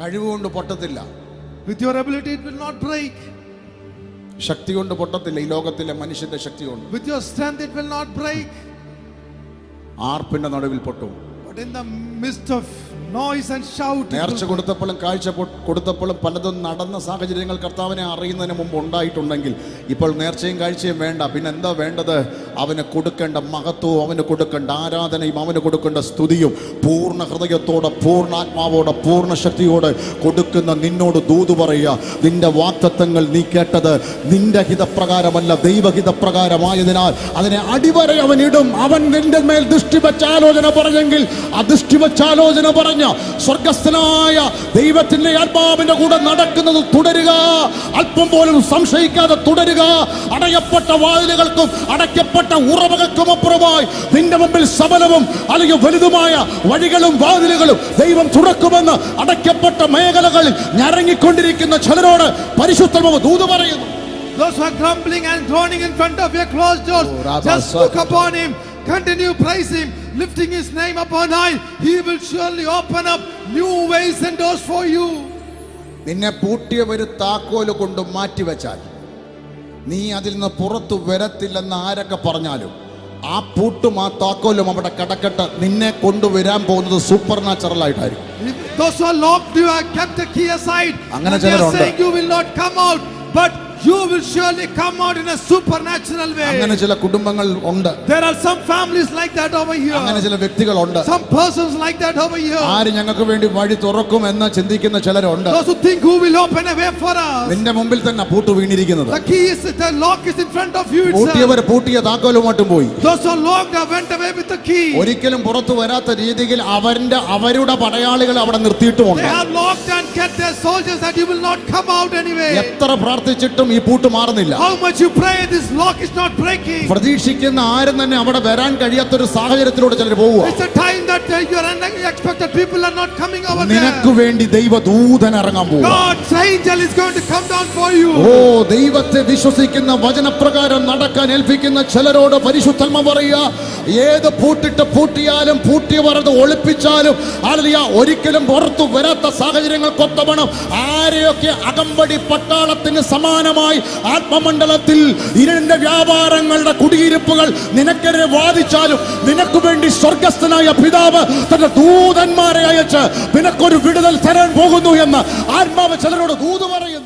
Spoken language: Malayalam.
കഴിവുകൊണ്ട് പൊട്ടത്തില്ല. With your ability it will not break. ശക്തി കൊണ്ട് പൊട്ടത്തില്ല. ഈ ലോകത്തിലെ മനുഷ്യന്റെ ശക്തി കൊണ്ട്. With your strength it will not break. ആർപ്പിന്റെ നടുവിൽ പൊട്ടും. But in the midst of noise and shout, നേർച്ച കൊടുത്തപ്പോഴും കാഴ്ച കൊടുത്തപ്പോഴും പലതും നടന്ന സാഹചര്യങ്ങൾ കർത്താവിനെ അറിയുന്നതിന് മുമ്പ് ഉണ്ടായിട്ടുണ്ടെങ്കിൽ ഇപ്പോൾ നേർച്ചയും കാഴ്ചയും വേണ്ട. പിന്നെ എന്താ വേണ്ടത്? അവന് കൊടുക്കേണ്ട മഹത്വവും അവന് കൊടുക്കേണ്ട ആരാധനയും അവന് കൊടുക്കേണ്ട സ്തുതിയും പൂർണ്ണ ഹൃദയത്തോടെ പൂർണ്ണാത്മാവോടെ പൂർണ്ണ ശക്തിയോടെ കൊടുക്കുന്ന നിന്നോട് ദൂത് പറയുക. നിന്റെ വാഗ്ദത്തങ്ങൾ നീ കേട്ടത് നിന്റെ ഹിതപ്രകാരമല്ല, ദൈവഹിതപ്രകാരമായതിനാൽ അതിനെ അടിവരെ അവൻ ഇടും. അവൻ നിന്റെ മേൽ ദൃഷ്ടി വച്ചാലോചന പറഞ്ഞെങ്കിൽ ആ ദൃഷ്ടി വച്ചാലോചന പറഞ്ഞ സ്വർഗസ്ഥനായ ദൈവത്തിന്റെ ആത്മാവിന്റെ കൂടെ നടക്കുന്നത് തുടരുക. അല്പം പോലും സംശയിക്കാതെ തുടരുക. അടയപ്പെട്ട വാതിലുകൾക്കും അടയ്ക്കപ്പെട്ട ഉറവകൾക്കും അപ്പുറമായി നിന്റെ മുമ്പിൽ സബലവും അല്ലെങ്കിൽ വലുതുമായ വഴികളും വാതിലുകളും ദൈവം തുറക്കുമെന്ന് അടയ്ക്കപ്പെട്ട മേഖലകളിൽ ഞരങ്ങിക്കൊണ്ടിരിക്കുന്ന ചിലരോട് പരിശുദ്ധാത്മാവ് ദൂത് പറയുന്നു. Those who are grumbling and groaning in front of your closed doors, just look upon him, continue praise him, lifting his name upon high. He will surely open up new ways and doors for you. നിന്നെ പൂട്ടിയ ഒരു താക്കോല് കൊണ്ട് മാറ്റിവെച്ചാൽ നീ അതിൽ നിന്ന് പുറത്തു വരത്തില്ലെന്ന് ആരൊക്കെ പറഞ്ഞാലും ആ പൂട്ടും ആ താക്കോലും അവിടെ കിടക്കട്ടെ. നിന്നെ കൊണ്ടുവരാൻ പോകുന്നത് സൂപ്പർ നാച്ചുറൽ ആയിട്ടായിരിക്കും. Those who are locked, you have kept the key aside. അങ്ങനെ They are ചിലരുണ്ട്. saying you will not come out, but you will surely come out in a supernatural way. അങ്ങനെ ചില കുടുംബങ്ങൾ ഉണ്ട്. There are some families like that over here. അങ്ങനെ ചില വ്യക്തികളുണ്ട്. Some persons like that over here. ആര് ഞങ്ങൾക്ക് വേണ്ടി വഴി തുറക്കും എന്ന് ചിന്തിക്കുന്ന ചിലരുണ്ട്. Those who think who will open a way for us. നിന്റെ മുമ്പിൽ തന്നെ പൂട്ട് വീണിരിക്കുന്നത്. The key is, the lock is in front of you itself. പൂട്ടിയവർ പൂട്ടിയ താക്കോലുമായിട്ടും പോയി. Those who are locked went away with the key. ഒരിക്കലും പുറത്തു വരാത്ത രീതിയിൽ അവരുടെ പടയാളികൾ അവിടെ നിർത്തിയിട്ടുമുണ്ട്. They have locked and kept their soldiers that you will not come out anyway. എത്ര പ്രാർത്ഥിച്ചിട്ടും ഈ പൂട്ട് മാറുന്നില്ല. How much you pray, this lock is not breaking. പ്രതീക്ഷിക്കുന്ന ആരും തന്നെ അവിടെ വരാൻ കഴിയാത്തൊരു സാഹചര്യത്തിലൂടെ ചിലർ പോവുക. It's a time that you are unexpected people are not coming over there. നിനക്ക് വേണ്ടി ദൈവദൂതൻ ഇറങ്ങാൻ പോവുക. God's angel is going to come down for you. ഓ, ദൈവത്തെ വിശ്വസിക്കുന്ന വചനപ്രകാരം നടക്കാൻ ഏൽപ്പിക്കുന്ന ചിലരോട് പരിശുദ്ധാത്മാവ് പറയുക, ഏത് പൂട്ടിയാലും പൂട്ടിയവർ അത് ഒളിപ്പിച്ചാലും ഒരിക്കലും പുറത്തു വരാത്ത സാഹചര്യങ്ങൾക്കൊത്തവണ്ണം ആരെയൊക്കെ അകമ്പടി പട്ടാളത്തിന് സമാനമായി ആത്മമണ്ഡലത്തിൽ ഇരുണ്ട വ്യാപാരങ്ങളുടെ കുടിയിരിപ്പുകൾ നിനക്കെതിരെ വാദിച്ചാലും നിനക്ക് വേണ്ടി സ്വർഗസ്ഥനായ പിതാവ് തന്റെ ദൂതന്മാരെ അയച്ച് നിനക്കൊരു വിടുതൽ തരാൻ പോകുന്നു എന്ന് ആത്മാവ് ചിലരോട് ദൂത് പറയുന്നു.